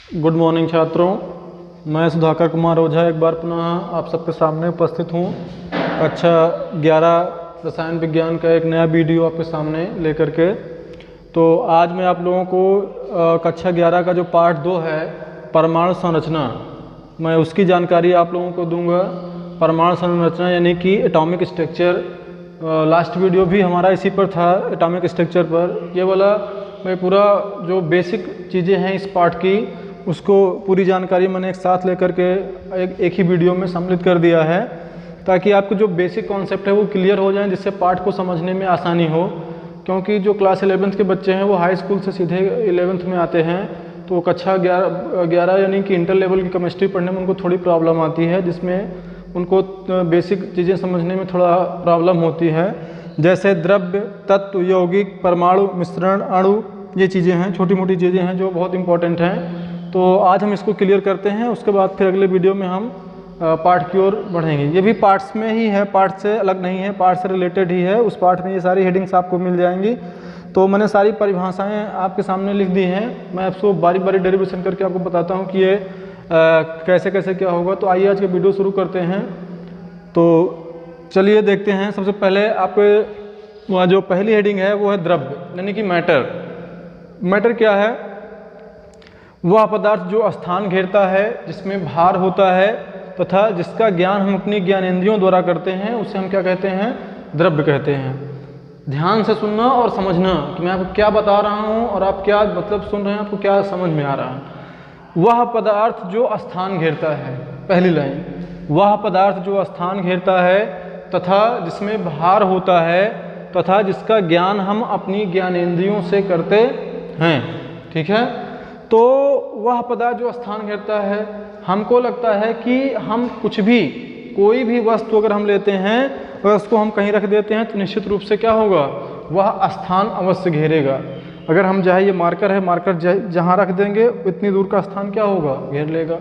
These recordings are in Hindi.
गुड मॉर्निंग छात्रों, मैं सुधाकर कुमार ओझा एक बार पुनः आप सबके सामने उपस्थित हूँ। कक्षा 11 रसायन विज्ञान का एक नया वीडियो आपके सामने लेकर के। तो आज मैं आप लोगों को कक्षा 11 का जो पार्ट 2 है परमाणु संरचना, मैं उसकी जानकारी आप लोगों को दूंगा। परमाणु संरचना यानी कि एटॉमिक स्ट्रक्चर। लास्ट वीडियो भी हमारा इसी पर था, एटॉमिक स्ट्रक्चर पर। ये वाला मैं पूरा जो बेसिक चीज़ें हैं इस पार्ट की, उसको पूरी जानकारी मैंने एक साथ लेकर के एक ही वीडियो में सम्मिलित कर दिया है, ताकि आपको जो बेसिक कॉन्सेप्ट है वो क्लियर हो जाए, जिससे पार्ट को समझने में आसानी हो। क्योंकि जो क्लास 11th के बच्चे हैं वो हाई स्कूल से सीधे 11th में आते हैं, तो कक्षा 11 यानी कि इंटर लेवल की केमिस्ट्री पढ़ने में उनको थोड़ी प्रॉब्लम आती है, जिसमें उनको बेसिक चीज़ें समझने में थोड़ा प्रॉब्लम होती है। जैसे द्रव्य, तत्व, यौगिक, परमाणु, मिश्रण, अणु, ये चीज़ें हैं, छोटी मोटी चीज़ें हैं जो बहुत इंपॉर्टेंट हैं। तो आज हम इसको क्लियर करते हैं, उसके बाद फिर अगले वीडियो में हम पार्ट की ओर बढ़ेंगे। ये भी पार्ट्स में ही है, पार्ट से अलग नहीं है, पार्ट से रिलेटेड ही है। उस पार्ट में ये सारी हेडिंग्स आपको मिल जाएंगी। तो मैंने सारी परिभाषाएं आपके सामने लिख दी हैं। मैं आपको बारी बारी डेरिवेशन करके आपको बताता हूँ कि ये कैसे कैसे क्या होगा। तो आइए आज के वीडियो शुरू करते हैं। तो चलिए देखते हैं। सबसे पहले आपको जो पहली हेडिंग है वो है द्रव्य यानी कि मैटर। मैटर क्या है? वह पदार्थ जो स्थान घेरता है, जिसमें भार होता है तथा जिसका ज्ञान हम अपनी ज्ञानेंद्रियों द्वारा करते हैं, उसे हम क्या कहते हैं? द्रव्य कहते हैं। ध्यान से सुनना और समझना कि मैं आपको क्या बता रहा हूँ और आप क्या मतलब सुन रहे हैं, आपको क्या समझ में आ रहा है। वह पदार्थ जो स्थान घेरता है, पहली लाइन, वह पदार्थ जो स्थान घेरता है तथा जिसमें भार होता है तथा जिसका ज्ञान हम अपनी ज्ञानेंद्रियों से करते हैं। ठीक है। तो वह पदार्थ जो स्थान घेरता है, हमको लगता है कि हम कुछ भी, कोई भी वस्तु अगर हम लेते हैं और उसको हम कहीं रख देते हैं तो निश्चित रूप से क्या होगा? वह स्थान अवश्य घेरेगा। अगर हम चाहे ये मार्कर है, मार्कर जहाँ रख देंगे उतनी दूर का स्थान क्या होगा? घेर लेगा।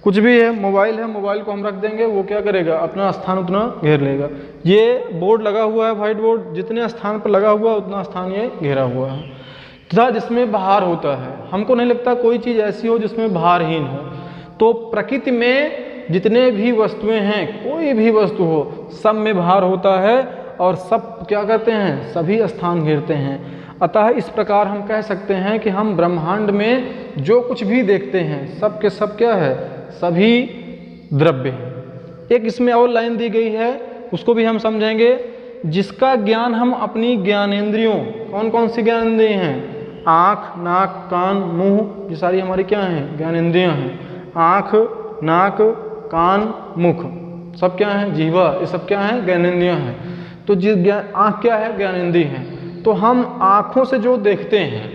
कुछ भी है, मोबाइल है, मोबाइल को हम रख देंगे, वो क्या करेगा? अपना स्थान उतना घेर लेगा। ये बोर्ड लगा हुआ है, व्हाइट बोर्ड, जितने स्थान पर लगा हुआ उतना स्थान ये घेरा हुआ है। तथा जिसमें भार होता है, हमको नहीं लगता कोई चीज़ ऐसी हो जिसमें भारहीन हो। तो प्रकृति में जितने भी वस्तुएं हैं, कोई भी वस्तु हो, सब में भार होता है और सब क्या करते हैं? सभी स्थान घेरते हैं। अतः इस प्रकार हम कह सकते हैं कि हम ब्रह्मांड में जो कुछ भी देखते हैं, सब के सब क्या है? सभी द्रव्य हैं। एक इसमें और लाइन दी गई है, उसको भी हम समझेंगे। जिसका ज्ञान हम अपनी ज्ञानेंद्रियों, कौन कौन सी ज्ञानेंद्रिय हैं? आँख, नाक, कान, मुंह, ये सारी हमारी क्या हैं? ज्ञानेंद्रियां हैं। आँख, नाक, कान, मुख, सब क्या हैं? जीवा, ये सब क्या हैं? ज्ञानेंद्रियां हैं। तो आँख क्या है? ज्ञानेंद्रिय है। तो हम आँखों से जो देखते हैं,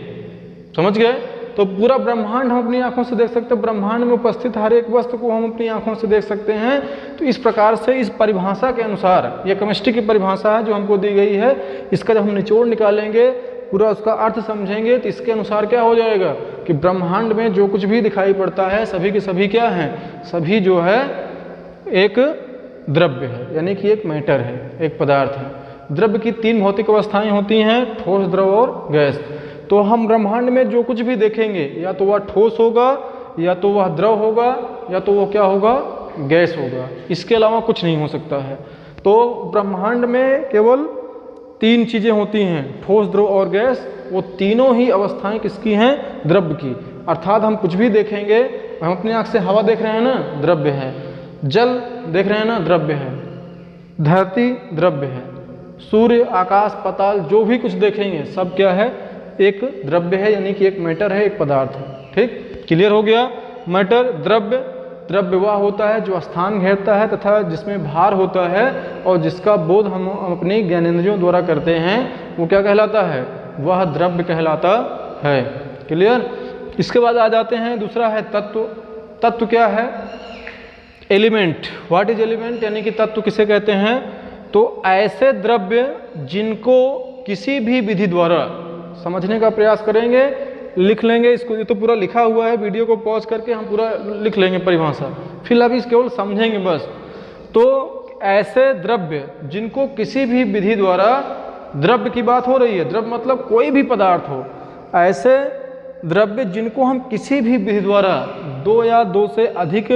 समझ गए? तो पूरा ब्रह्मांड हम अपनी आँखों से देख सकते हैं। ब्रह्मांड में उपस्थित हर एक वस्तु को हम अपनी आँखों से देख सकते हैं। तो इस प्रकार से, इस परिभाषा के अनुसार, ये केमिस्ट्री की परिभाषा है जो हमको दी गई है, इसका जब हम निचोड़ निकालेंगे, पूरा उसका अर्थ समझेंगे, तो इसके अनुसार क्या हो जाएगा कि ब्रह्मांड में जो कुछ भी दिखाई पड़ता है, सभी के सभी क्या हैं? सभी जो है एक द्रव्य है, यानी कि एक मैटर है, एक पदार्थ है। द्रव्य की 3 भौतिक अवस्थाएं होती हैं, ठोस, द्रव और गैस। तो हम ब्रह्मांड में जो कुछ भी देखेंगे, या तो वह ठोस होगा, या तो वह द्रव होगा, या तो वो क्या होगा? गैस होगा। इसके अलावा कुछ नहीं हो सकता है। तो ब्रह्मांड में केवल 3 चीज़ें होती हैं, ठोस, द्रव और गैस। वो तीनों ही अवस्थाएं किसकी हैं? द्रव्य की। अर्थात हम कुछ भी देखेंगे, हम अपनी आँख से हवा देख रहे हैं ना, द्रव्य है। जल देख रहे हैं ना, द्रव्य है। धरती द्रव्य है। सूर्य, आकाश, पाताल, जो भी कुछ देखेंगे सब क्या है? एक द्रव्य है, यानी कि एक मैटर है, एक पदार्थ है। ठीक, क्लियर हो गया? मैटर, द्रव्य। द्रव्य वह होता है जो स्थान घेरता है तथा जिसमें भार होता है और जिसका बोध हम अपनी ज्ञानेंद्रियों द्वारा करते हैं, वो क्या कहलाता है? वह द्रव्य कहलाता है। क्लियर? इसके बाद आ जाते हैं, दूसरा है तत्व। तत्व क्या है? एलिमेंट। What is element? यानी कि तत्व किसे कहते हैं? तो ऐसे द्रव्य जिनको किसी भी विधि द्वारा, समझने का प्रयास करेंगे, लिख लेंगे इसको, ये तो पूरा लिखा हुआ है, वीडियो को पॉज करके हम पूरा लिख लेंगे परिभाषा, फिर अभी केवल समझेंगे बस। तो ऐसे द्रव्य जिनको किसी भी विधि द्वारा, द्रव्य की बात हो रही है, द्रव्य मतलब कोई भी पदार्थ हो, ऐसे द्रव्य जिनको हम किसी भी विधि द्वारा दो या दो से अधिक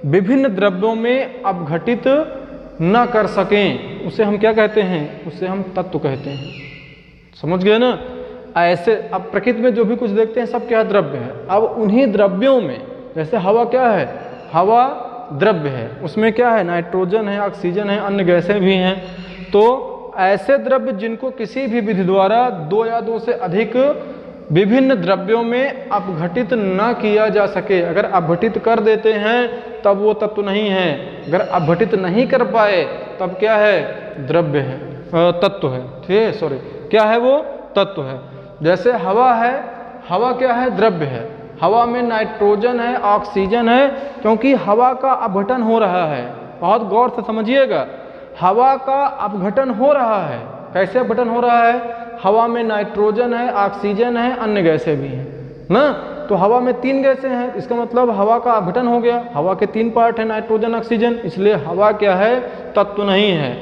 विभिन्न द्रव्यों में अपघटित न कर सकें, उसे हम क्या कहते हैं? उसे हम तत्व कहते हैं। समझ गए ना? ऐसे अब प्रकृति में जो भी कुछ देखते हैं सब क्या द्रव्य है। अब उन्हीं द्रव्यों में, जैसे हवा क्या है? हवा द्रव्य है, उसमें क्या है? नाइट्रोजन है, ऑक्सीजन है, अन्य गैसें भी हैं। तो ऐसे द्रव्य जिनको किसी भी विधि द्वारा दो या दो से अधिक विभिन्न द्रव्यों में अपघटित न किया जा सके, अगर अपघटित कर देते हैं तब वो तत्व नहीं है, अगर अपघटित नहीं कर पाए तब क्या है? द्रव्य है, तत्व है। ठीक है, सॉरी, क्या है वो? तत्व है। जैसे हवा है, हवा क्या है? द्रव्य है। हवा में नाइट्रोजन है, ऑक्सीजन है, क्योंकि हवा का अपघटन हो रहा है। बहुत गौर से समझिएगा, हवा का अपघटन हो रहा है। कैसे अपघटन हो रहा है? हवा में नाइट्रोजन है, ऑक्सीजन है, अन्य गैसें भी हैं ना। तो हवा में 3 गैसें हैं, इसका मतलब हवा का अपघटन हो गया। हवा के 3 पार्ट हैं, नाइट्रोजन, ऑक्सीजन, इसलिए हवा क्या है? तत्व नहीं है।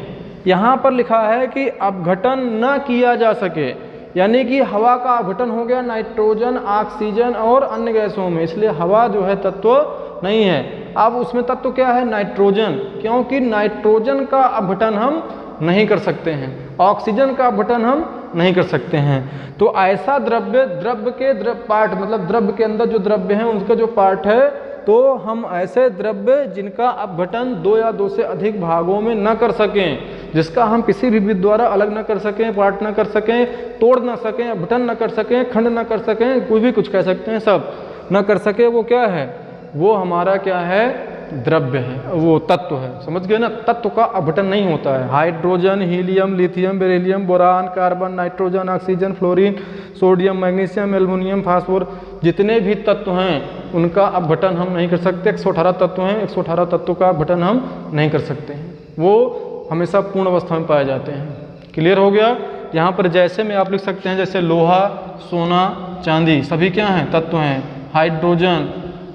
यहाँ पर लिखा है कि अपघटन न किया जा सके, यानी कि हवा का अपघटन हो गया नाइट्रोजन, ऑक्सीजन और अन्य गैसों में, इसलिए हवा जो है तत्व नहीं है। अब उसमें तत्व क्या है? नाइट्रोजन, क्योंकि नाइट्रोजन का अपघटन हम नहीं कर सकते हैं, ऑक्सीजन का अपघटन हम नहीं कर सकते हैं। तो ऐसा द्रव्य, द्रव्य के पार्ट, मतलब द्रव्य के अंदर जो द्रव्य हैं उनका जो पार्ट है, तो हम ऐसे द्रव्य जिनका अपघटन दो या दो से अधिक भागों में न कर सकें, जिसका हम किसी भी विधि द्वारा अलग न कर सकें, पार्ट न कर सकें, तोड़ न सकें, अपघटन न कर सकें, खंड न कर सकें, कोई भी कुछ कह सकते हैं, सब न कर सके, वो क्या है? वो हमारा क्या है? द्रव्य है, वो तत्व है। समझ गए ना? तत्व का अपघटन नहीं होता है। Hydrogen, helium, lithium, beryllium, boron, carbon, nitrogen, oxygen, fluorine, sodium, magnesium, aluminium, phosphor, जितने भी तत्व हैं उनका अपघटन हम नहीं कर सकते। 118 तत्व हैं, 118 तत्व का अपघटन हम नहीं कर सकते हैं, वो हमेशा पूर्ण अवस्था में पाए जाते हैं। क्लियर हो गया? यहाँ पर जैसे में आप लिख सकते हैं, जैसे लोहा, सोना, चांदी, सभी क्या हैं? तत्व हैं। हाइड्रोजन,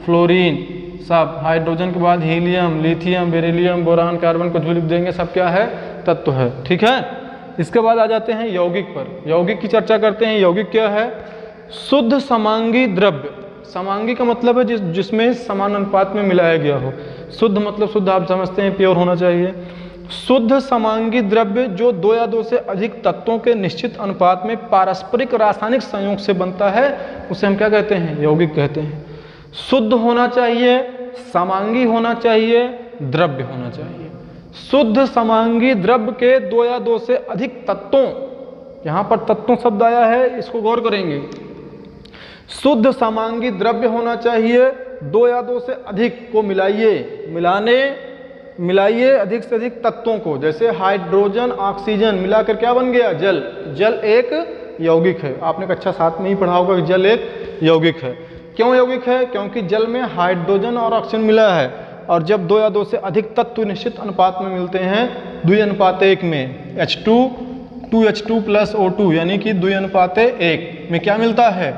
फ्लोरीन, सब, हाइड्रोजन के बाद helium, lithium, beryllium, boron, carbon, कुछ भी लिख देंगे, सब क्या है? तत्व है। ठीक है, इसके बाद आ जाते हैं यौगिक पर। यौगिक की चर्चा करते हैं। यौगिक क्या है? शुद्ध समांगी द्रव्य। समांगी का मतलब है जिसमें समान अनुपात में मिलाया गया हो। शुद्ध मतलब शुद्ध आप समझते हैं, प्योर होना चाहिए। शुद्ध समांगी द्रव्य जो दो या दो से अधिक तत्वों के निश्चित अनुपात में पारस्परिक रासायनिक संयोग से बनता है, उसे हम क्या कहते हैं? यौगिक कहते हैं। शुद्ध होना चाहिए, समांगी होना चाहिए, द्रव्य होना चाहिए। शुद्ध समांगी द्रव्य के दो या दो से अधिक तत्वों, यहां पर तत्वों शब्द आया है, इसको गौर करेंगे। शुद्ध समांगी द्रव्य होना चाहिए, दो या दो से अधिक को मिलाइए अधिक से अधिक तत्वों को। जैसे हाइड्रोजन, ऑक्सीजन मिलाकर क्या बन गया? जल। जल एक यौगिक है। आपने कक्षा 7 में ही पढ़ा होगा कि जल एक यौगिक है। क्यों यौगिक है? क्योंकि जल में हाइड्रोजन और ऑक्सीजन मिला है, और जब दो या दो से अधिक तत्व निश्चित अनुपात में मिलते हैं, 2:1 में, H2 2H2 प्लस O2 यानी कि 2:1 में क्या मिलता है?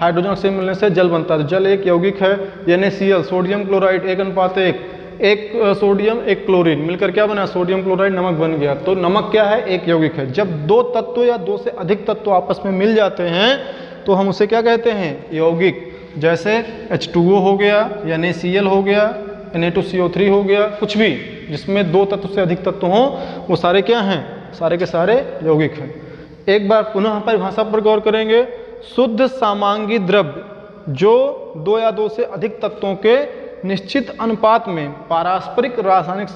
हाइड्रोजन ऑक्सीजन मिलने से जल बनता है। जल एक यौगिक है। NaCl, सोडियम क्लोराइड, 1:1, एक सोडियम एक क्लोरीन मिलकर क्या बना? सोडियम क्लोराइड, नमक बन गया। तो नमक क्या है? एक यौगिक है। जब दो तत्व या दो से अधिक तत्व आपस में मिल जाते हैं तो हम उसे क्या कहते हैं? यौगिक। जैसे H2O हो गया, NaCl हो गया, Na2CO3 हो गया, कुछ भी जिसमें दो तत्व से अधिक तत्व हों, वो सारे क्या हैं? सारे के सारे यौगिक हैं। एक बार पुनः परिभाषा पर गौर करेंगे। शुद्ध समांगी द्रव्य जो दो या दो से अधिक तत्वों के निश्चित अनुपात में पारस्परिक रासायनिक